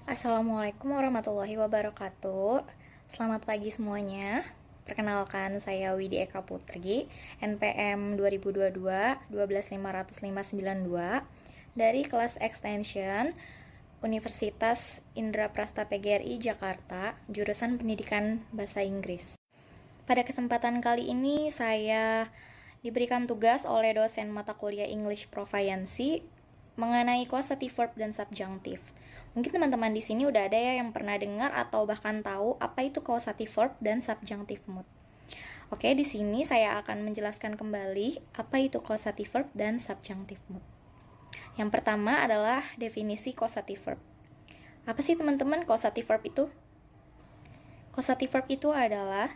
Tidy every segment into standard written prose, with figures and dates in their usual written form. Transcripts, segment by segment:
Assalamualaikum warahmatullahi wabarakatuh. Selamat pagi semuanya. Perkenalkan, saya Widi Eka Putri, NPM 2022 1250592 dari kelas Extension Universitas Indraprasta PGRI Jakarta, jurusan Pendidikan Bahasa Inggris. Pada kesempatan kali ini saya diberikan tugas oleh dosen mata kuliah English Proficiency mengenai causative verb dan subjunctive. Mungkin teman-teman di sini udah ada ya yang pernah dengar atau bahkan tahu apa itu causative verb dan subjunctive mood. Oke, di sini saya akan menjelaskan kembali apa itu causative verb dan subjunctive mood. Yang pertama adalah definisi causative verb. Apa sih teman-teman causative verb itu? Causative verb itu adalah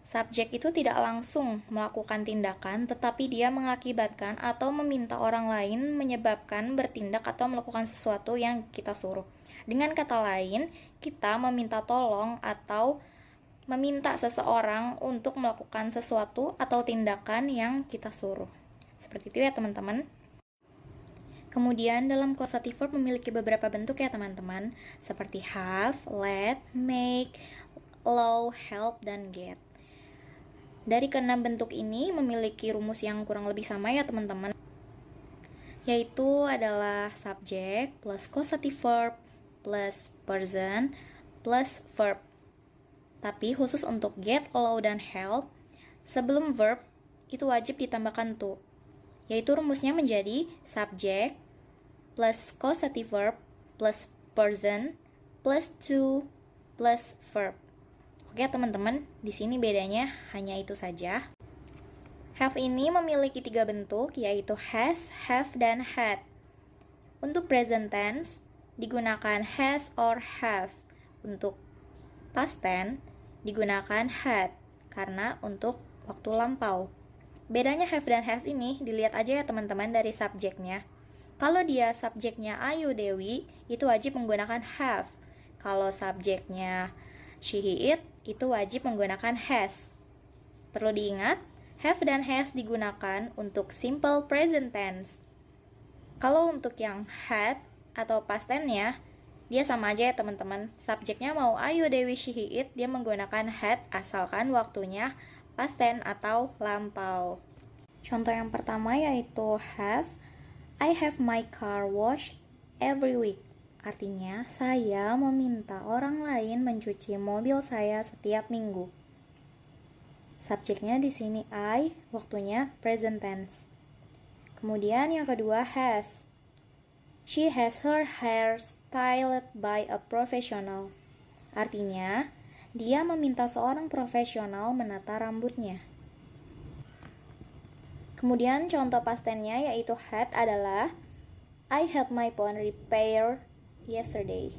subjek itu tidak langsung melakukan tindakan, tetapi dia mengakibatkan atau meminta orang lain menyebabkan bertindak atau melakukan sesuatu yang kita suruh. Dengan kata lain, kita meminta tolong atau meminta seseorang untuk melakukan sesuatu atau tindakan yang kita suruh. Seperti itu ya teman-teman. Kemudian dalam causative verb memiliki beberapa bentuk ya teman-teman, seperti have, let, make, allow, help, dan get. Dari keenam bentuk ini memiliki rumus yang kurang lebih sama ya teman-teman, yaitu adalah subject plus causative verb plus person plus verb. Tapi khusus untuk get, allow, dan help, sebelum verb itu wajib ditambahkan to, yaitu rumusnya menjadi subject plus causative verb plus person plus to plus verb. Oke teman-teman, di sini bedanya hanya itu saja. Have ini memiliki 3 bentuk, yaitu has, have, dan had. Untuk present tense, digunakan has or have. Untuk past tense, digunakan had, karena untuk waktu lampau. Bedanya have dan has ini, dilihat aja ya teman-teman dari subjeknya. Kalau dia subjeknya Ayu Dewi, itu wajib menggunakan have. Kalau subjeknya she, he, it, itu wajib menggunakan has. Perlu diingat, have dan has digunakan untuk simple present tense. Kalau untuk yang had atau past tense-nya, dia sama aja ya teman-teman. Subjeknya mau Ayu, Dewi, she, he, it, dia menggunakan had asalkan waktunya past tense atau lampau. Contoh yang pertama yaitu have. I have my car washed every week. Artinya, saya meminta orang lain mencuci mobil saya setiap minggu. Subjeknya di sini I, waktunya present tense. Kemudian yang kedua has. She has her hair styled by a professional. Artinya, dia meminta seorang profesional menata rambutnya. Kemudian contoh past tense-nya yaitu had adalah I had my phone repaired yesterday.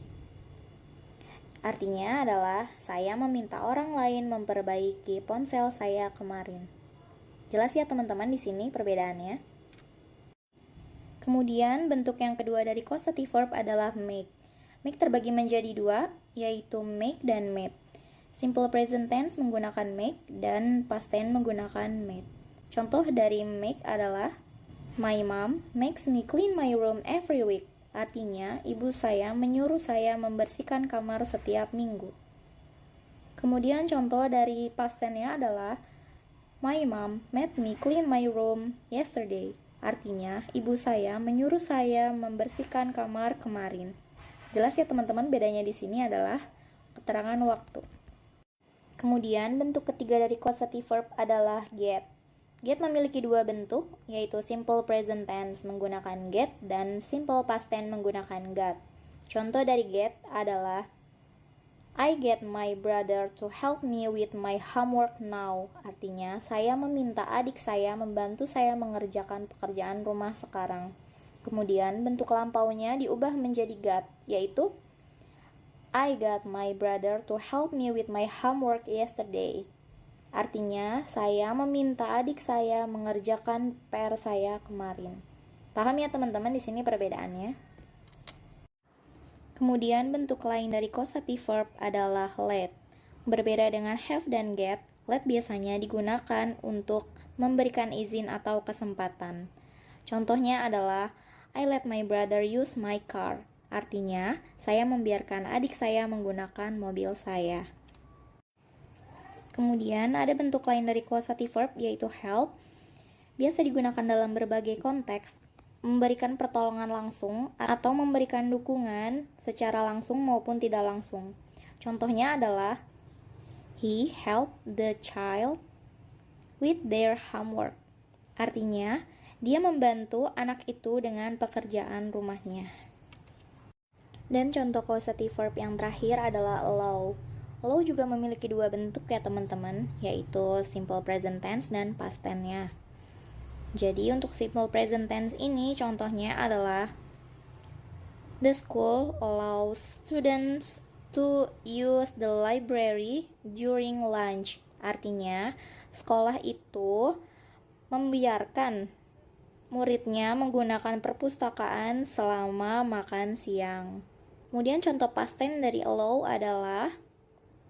Artinya adalah saya meminta orang lain memperbaiki ponsel saya kemarin. Jelas ya teman-teman di sini perbedaannya. Kemudian bentuk yang kedua dari causative verb adalah make. Make terbagi menjadi dua, yaitu make dan made. Simple present tense menggunakan make dan past tense menggunakan made. Contoh dari make adalah my mom makes me clean my room every week. Artinya, ibu saya menyuruh saya membersihkan kamar setiap minggu. Kemudian contoh dari past tense-nya adalah my mom made me clean my room yesterday. Artinya, ibu saya menyuruh saya membersihkan kamar kemarin. Jelas ya teman-teman, bedanya di sini adalah keterangan waktu. Kemudian bentuk ketiga dari causative verb adalah get. Get memiliki dua bentuk, yaitu simple present tense menggunakan get dan simple past tense menggunakan got. Contoh dari get adalah I get my brother to help me with my homework now. Artinya, saya meminta adik saya membantu saya mengerjakan pekerjaan rumah sekarang. Kemudian bentuk lampaunya diubah menjadi got, yaitu I got my brother to help me with my homework yesterday. Artinya, saya meminta adik saya mengerjakan PR saya kemarin. Paham ya teman-teman di sini perbedaannya? Kemudian bentuk lain dari causative verb adalah let. Berbeda dengan have dan get, let biasanya digunakan untuk memberikan izin atau kesempatan. Contohnya adalah I let my brother use my car. Artinya, saya membiarkan adik saya menggunakan mobil saya. Kemudian ada bentuk lain dari causative verb yaitu help. Biasa digunakan dalam berbagai konteks, memberikan pertolongan langsung atau memberikan dukungan secara langsung maupun tidak langsung. Contohnya adalah he helped the child with their homework. Artinya, dia membantu anak itu dengan pekerjaan rumahnya. Dan contoh causative verb yang terakhir adalah allow. Allow juga memiliki dua bentuk ya teman-teman, yaitu simple present tense dan past tense-nya. Jadi untuk simple present tense ini contohnya adalah the school allows students to use the library during lunch. Artinya, sekolah itu membiarkan muridnya menggunakan perpustakaan selama makan siang. Kemudian contoh past tense dari allow adalah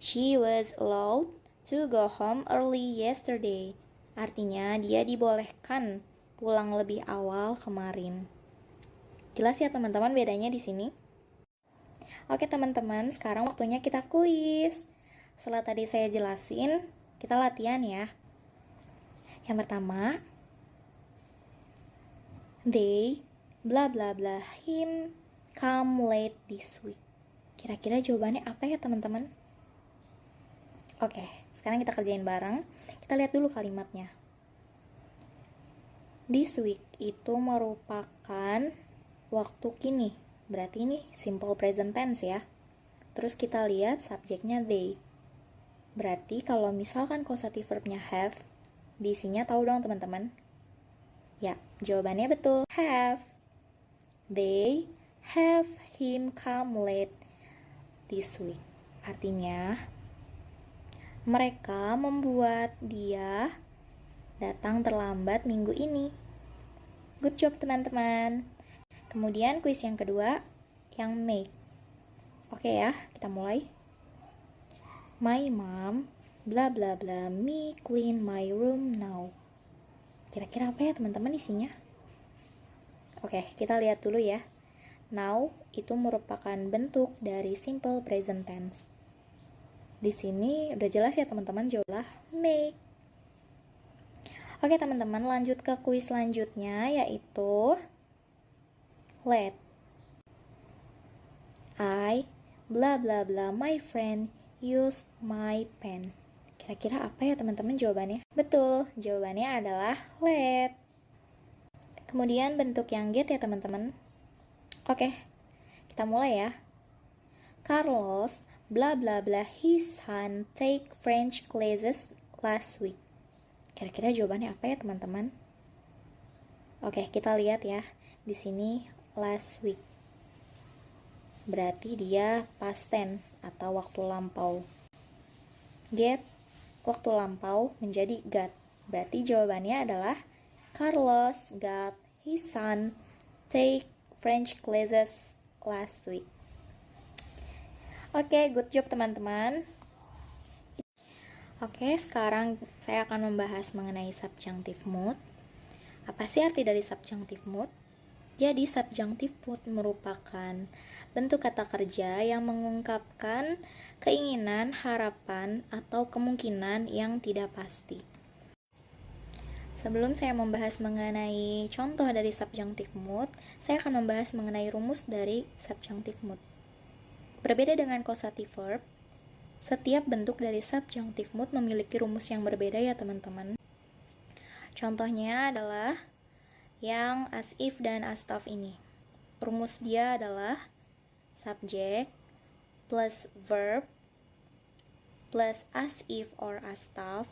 she was allowed to go home early yesterday. Artinya dia dibolehkan pulang lebih awal kemarin. Jelas ya teman-teman bedanya di sini? Oke teman-teman, sekarang waktunya kita kuis. Setelah tadi saya jelasin, kita latihan ya. Yang pertama, they bla bla bla him come late this week. Kira-kira jawabannya apa ya teman-teman? Oke, sekarang kita kerjain bareng. Kita lihat dulu kalimatnya. This week itu merupakan waktu kini. Berarti ini simple present tense ya. Terus kita lihat subjeknya they. Berarti kalau misalkan causative verbnya have, diisinya tahu dong teman-teman? Ya, jawabannya betul. Have. They have him come late this week. Artinya, mereka membuat dia datang terlambat minggu ini. Good job teman-teman. Kemudian kuis yang kedua, yang make. Oke ya, kita mulai. My mom, bla bla bla, me clean my room now. Kira-kira apa ya teman-teman isinya? Oke, kita lihat dulu ya. Now itu merupakan bentuk dari simple present tense. Di sini udah jelas ya teman-teman, jawabannya make. Oke teman-teman, lanjut ke kuis selanjutnya yaitu let. I bla bla bla my friend use my pen. Kira-kira apa ya teman-teman jawabannya? Betul, jawabannya adalah let. Kemudian bentuk yang get ya teman-teman. Oke, kita mulai ya. Carlos bla bla bla his son take French classes last week. Kira-kira jawabannya apa ya teman-teman? Oke, kita lihat ya. Di sini last week. Berarti dia past tense atau waktu lampau. Get waktu lampau menjadi got. Berarti jawabannya adalah Carlos got his son take French classes last week. Oke, good job teman-teman. Oke, sekarang saya akan membahas mengenai subjunctive mood. Apa sih arti dari subjunctive mood? Jadi, subjunctive mood merupakan bentuk kata kerja yang mengungkapkan keinginan, harapan, atau kemungkinan yang tidak pasti. Sebelum saya membahas mengenai contoh dari subjunctive mood, saya akan membahas mengenai rumus dari subjunctive mood. Berbeda dengan causative verb, setiap bentuk dari subjunctive mood memiliki rumus yang berbeda ya teman-teman. Contohnya adalah yang as if dan as though ini. Rumus dia adalah subject plus verb plus as if or as though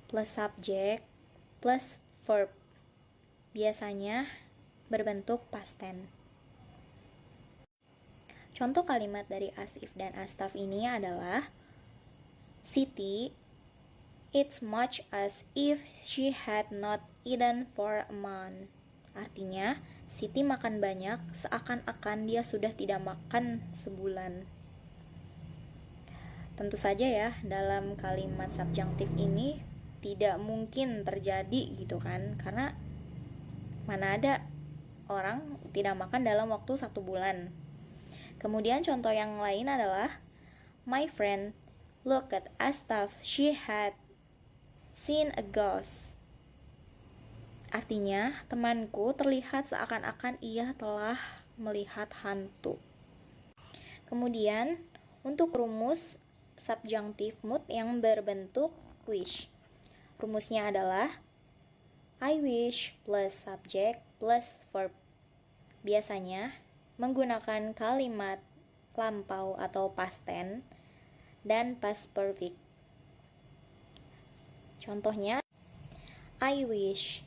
plus subject plus verb. Biasanya berbentuk past tense. Contoh kalimat dari as if dan as though ini adalah Siti eats much as if she had not eaten for a month. Artinya, Siti makan banyak seakan-akan dia sudah tidak makan sebulan. Tentu saja ya, dalam kalimat subjunctive ini tidak mungkin terjadi gitu kan, karena mana ada orang tidak makan dalam waktu 1 bulan. Kemudian contoh yang lain adalah my friend looked as if she had seen a ghost. Artinya, temanku terlihat seakan-akan ia telah melihat hantu. Kemudian, untuk rumus subjunctive mood yang berbentuk wish. Rumusnya adalah I wish plus subject plus verb. Biasanya menggunakan kalimat lampau atau past tense dan past perfect. Contohnya, I wish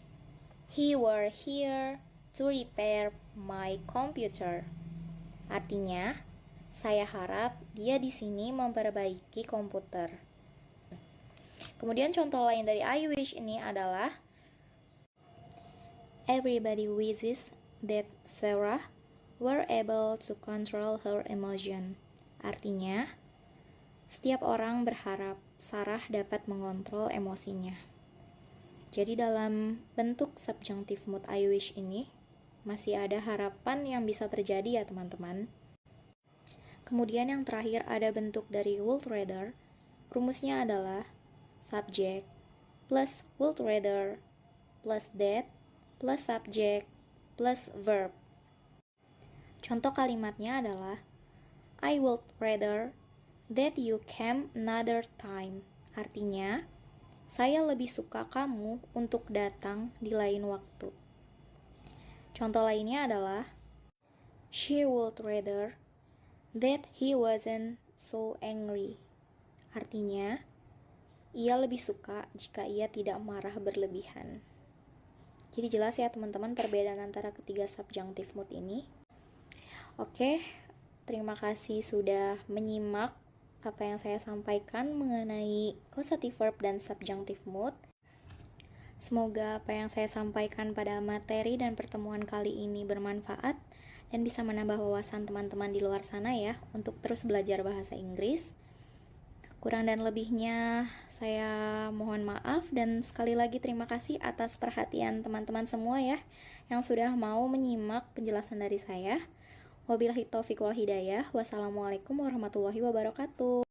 he were here to repair my computer. Artinya, saya harap dia di sini memperbaiki komputer. Kemudian contoh lain dari I wish ini adalah everybody wishes that Sarah were able to control her emotion. Artinya, setiap orang berharap Sarah dapat mengontrol emosinya. Jadi dalam bentuk subjunctive mood I wish ini masih ada harapan yang bisa terjadi ya teman-teman. Kemudian yang terakhir ada bentuk dari would rather. Rumusnya adalah subject plus would rather plus that plus subject plus verb. Contoh kalimatnya adalah I would rather that you came another time. Artinya, saya lebih suka kamu untuk datang di lain waktu. Contoh lainnya adalah she would rather that he wasn't so angry. Artinya, ia lebih suka jika ia tidak marah berlebihan. Jadi jelas ya teman-teman perbedaan antara ketiga subjunctive mood ini. Oke, terima kasih sudah menyimak apa yang saya sampaikan mengenai causative verb dan subjunctive mood. Semoga apa yang saya sampaikan pada materi dan pertemuan kali ini bermanfaat dan bisa menambah wawasan teman-teman di luar sana ya untuk terus belajar bahasa Inggris. Kurang dan lebihnya saya mohon maaf dan sekali lagi terima kasih atas perhatian teman-teman semua ya yang sudah mau menyimak penjelasan dari saya. Wabillahi taufiq wal hidayah. Wassalamualaikum warahmatullahi wabarakatuh.